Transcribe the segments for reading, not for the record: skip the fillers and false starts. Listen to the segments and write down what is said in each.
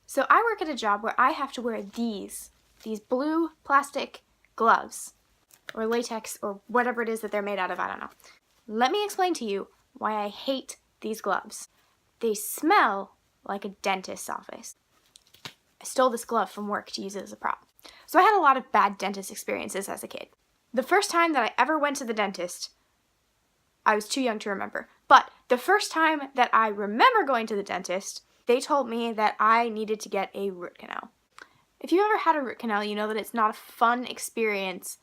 So I work at a job where I have to wear these blue plastic gloves, or latex, or whatever it is that they're made out of, I don't know. Let me explain to you why I hate these gloves. They smell like a dentist's office. I stole this glove from work to use it as a prop. So I had a lot of bad dentist experiences as a kid. The first time that I ever went to the dentist, I was too young to remember, but the first time that I remember going to the dentist, they told me that I needed to get a root canal. If you've ever had a root canal, you know that it's not a fun experience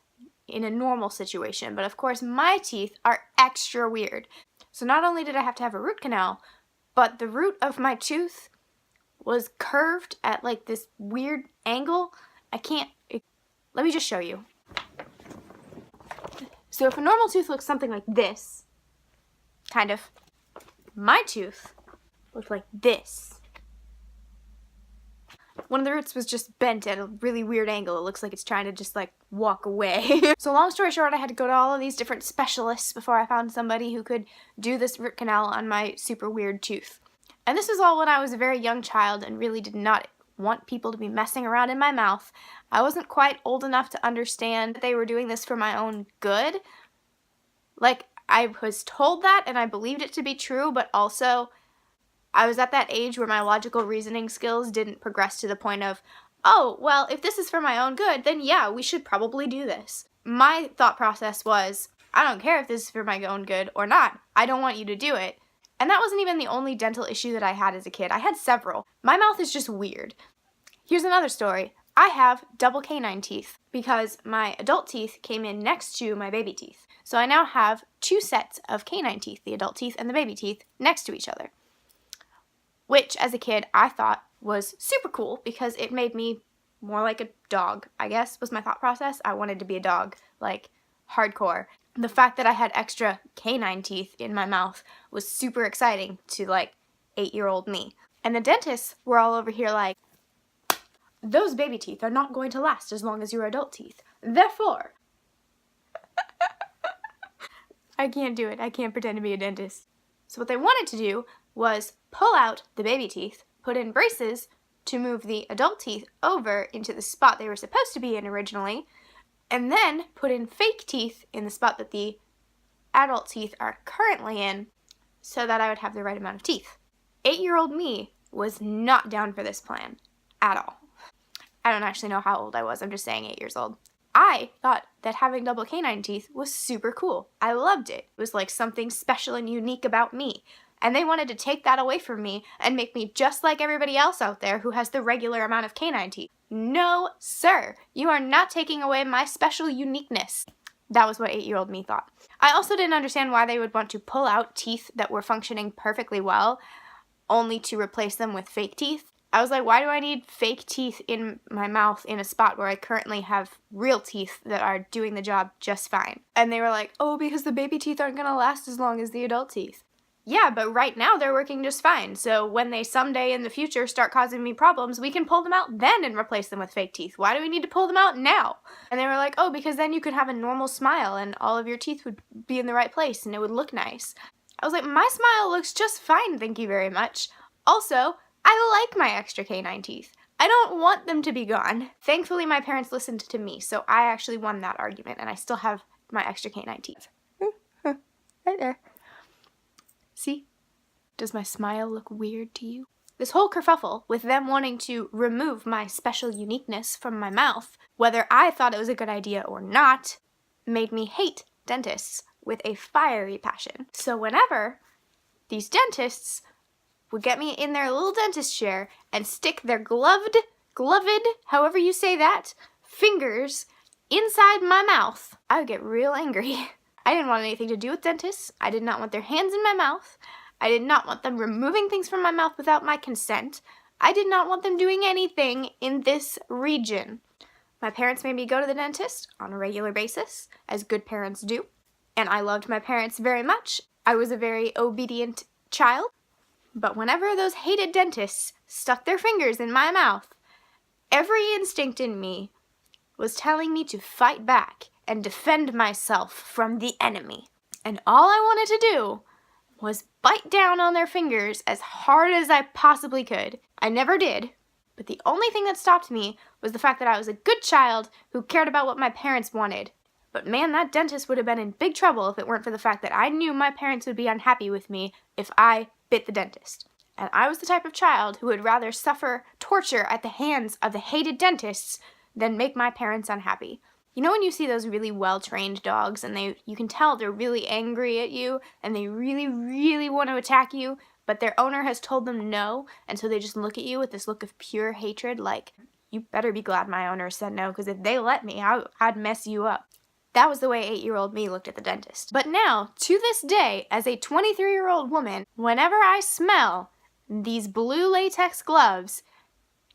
in a normal situation, but of course my teeth are extra weird. So not only did I have to have a root canal, but the root of my tooth was curved at like this weird angle. Let me just show you. So if a normal tooth looks something like this, kind of, my tooth looked like this. One of the roots was just bent at a really weird angle. It looks like it's trying to just like walk away. So long story short, I had to go to all of these different specialists before I found somebody who could do this root canal on my super weird tooth. And this was all when I was a very young child and really did not want people to be messing around in my mouth. I wasn't quite old enough to understand that they were doing this for my own good. Like, I was told that and I believed it to be true, but also I was at that age where my logical reasoning skills didn't progress to the point of, oh, well, if this is for my own good, then yeah, we should probably do this. My thought process was, I don't care if this is for my own good or not. I don't want you to do it. And that wasn't even the only dental issue that I had as a kid. I had several. My mouth is just weird. Here's another story. I have double canine teeth because my adult teeth came in next to my baby teeth. So I now have two sets of canine teeth, the adult teeth and the baby teeth, next to each other. Which, as a kid, I thought was super cool because it made me more like a dog, I guess, was my thought process. I wanted to be a dog, like, hardcore. The fact that I had extra canine teeth in my mouth was super exciting to, like, 8-year-old me. And the dentists were all over here like, those baby teeth are not going to last as long as your adult teeth. Therefore, I can't do it. I can't pretend to be a dentist. So what they wanted to do was pull out the baby teeth, put in braces to move the adult teeth over into the spot they were supposed to be in originally, and then put in fake teeth in the spot that the adult teeth are currently in so that I would have the right amount of teeth. 8-year-old me was not down for this plan at all. I don't actually know how old I was, I'm just saying 8 years old. I thought that having double canine teeth was super cool. I loved it. It was like something special and unique about me. And they wanted to take that away from me and make me just like everybody else out there who has the regular amount of canine teeth. No, sir. You are not taking away my special uniqueness. That was what 8-year-old me thought. I also didn't understand why they would want to pull out teeth that were functioning perfectly well only to replace them with fake teeth. I was like, why do I need fake teeth in my mouth in a spot where I currently have real teeth that are doing the job just fine? And they were like, oh, because the baby teeth aren't going to last as long as the adult teeth. Yeah, but right now they're working just fine, so when they someday in the future start causing me problems, we can pull them out then and replace them with fake teeth. Why do we need to pull them out now? And they were like, oh, because then you could have a normal smile and all of your teeth would be in the right place and it would look nice. I was like, my smile looks just fine, thank you very much. Also, I like my extra canine teeth. I don't want them to be gone. Thankfully, my parents listened to me, so I actually won that argument, and I still have my extra canine teeth. Right there. See? Does my smile look weird to you? This whole kerfuffle with them wanting to remove my special uniqueness from my mouth, whether I thought it was a good idea or not, made me hate dentists with a fiery passion. So whenever these dentists would get me in their little dentist chair and stick their gloved, however you say that, fingers inside my mouth, I would get real angry. I didn't want anything to do with dentists. I did not want their hands in my mouth. I did not want them removing things from my mouth without my consent. I did not want them doing anything in this region. My parents made me go to the dentist on a regular basis, as good parents do, and I loved my parents very much. I was a very obedient child, but whenever those hated dentists stuck their fingers in my mouth, every instinct in me was telling me to fight back and defend myself from the enemy. And all I wanted to do was bite down on their fingers as hard as I possibly could. I never did, But the only thing that stopped me was the fact that I was a good child who cared about what my parents wanted. But man, that dentist would have been in big trouble if it weren't for the fact that I knew my parents would be unhappy with me if I bit the dentist. And I was the type of child who would rather suffer torture at the hands of the hated dentists than make my parents unhappy. You know when you see those really well-trained dogs and you can tell they're really angry at you and they really, really want to attack you, but their owner has told them no, and so they just look at you with this look of pure hatred like, you better be glad my owner said no, because if they let me, I'd mess you up. That was the way 8-year-old me looked at the dentist. But now, to this day, as a 23-year-old woman, whenever I smell these blue latex gloves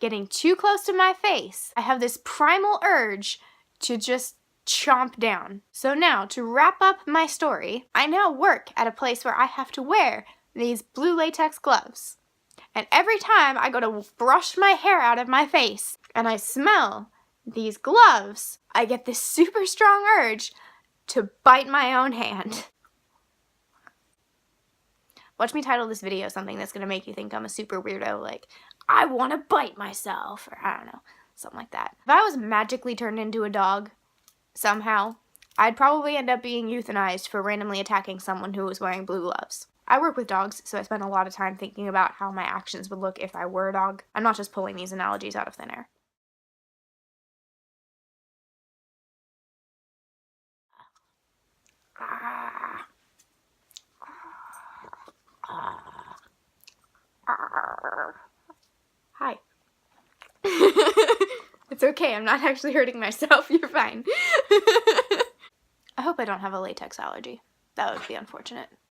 getting too close to my face, I have this primal urge to just chomp down. So now, to wrap up my story, I now work at a place where I have to wear these blue latex gloves. And every time I go to brush my hair out of my face and I smell these gloves, I get this super strong urge to bite my own hand. Watch me title this video something that's going to make you think I'm a super weirdo, like, I want to bite myself, or I don't know, something like that. If I was magically turned into a dog, somehow, I'd probably end up being euthanized for randomly attacking someone who was wearing blue gloves. I work with dogs, so I spend a lot of time thinking about how my actions would look if I were a dog. I'm not just pulling these analogies out of thin air. Hi. It's okay, I'm not actually hurting myself. You're fine. I hope I don't have a latex allergy. That would be unfortunate.